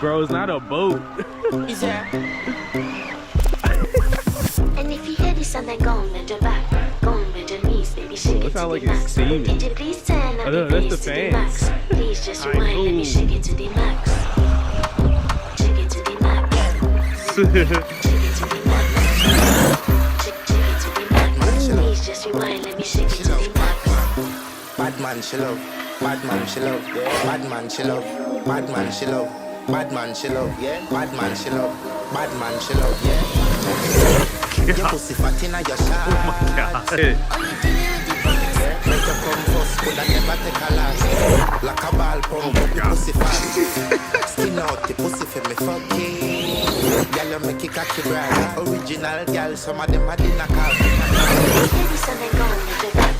Bro, it's not a boat. Is that? And if you hear this sound, then go on with your back, go on with your knees, baby, shake It it to sounds the like it's max. steaming. Could you please turn up Oh, the no, that's bass the to the fans. max? Please just Alright, rewind, let me cool. shake it to the max. Shake it to the max. Shake it to the max. Shake it to the max. Please just rewind, let me shake it to the max. Bad man, she love. Bad man, she love. Bad man, she love. Bad man, she love. Bad man, she love. Bad man, she love. Bad man, she love. Your pussy fat inna your shot. God. Make your come first, but I never take a last. Like a ball pump, the pussy fat. Skin out the pussy for me fucking. Girl, you make it cocky bright. Original girl, some of them are in a car. Hear this sound, then go on with your back.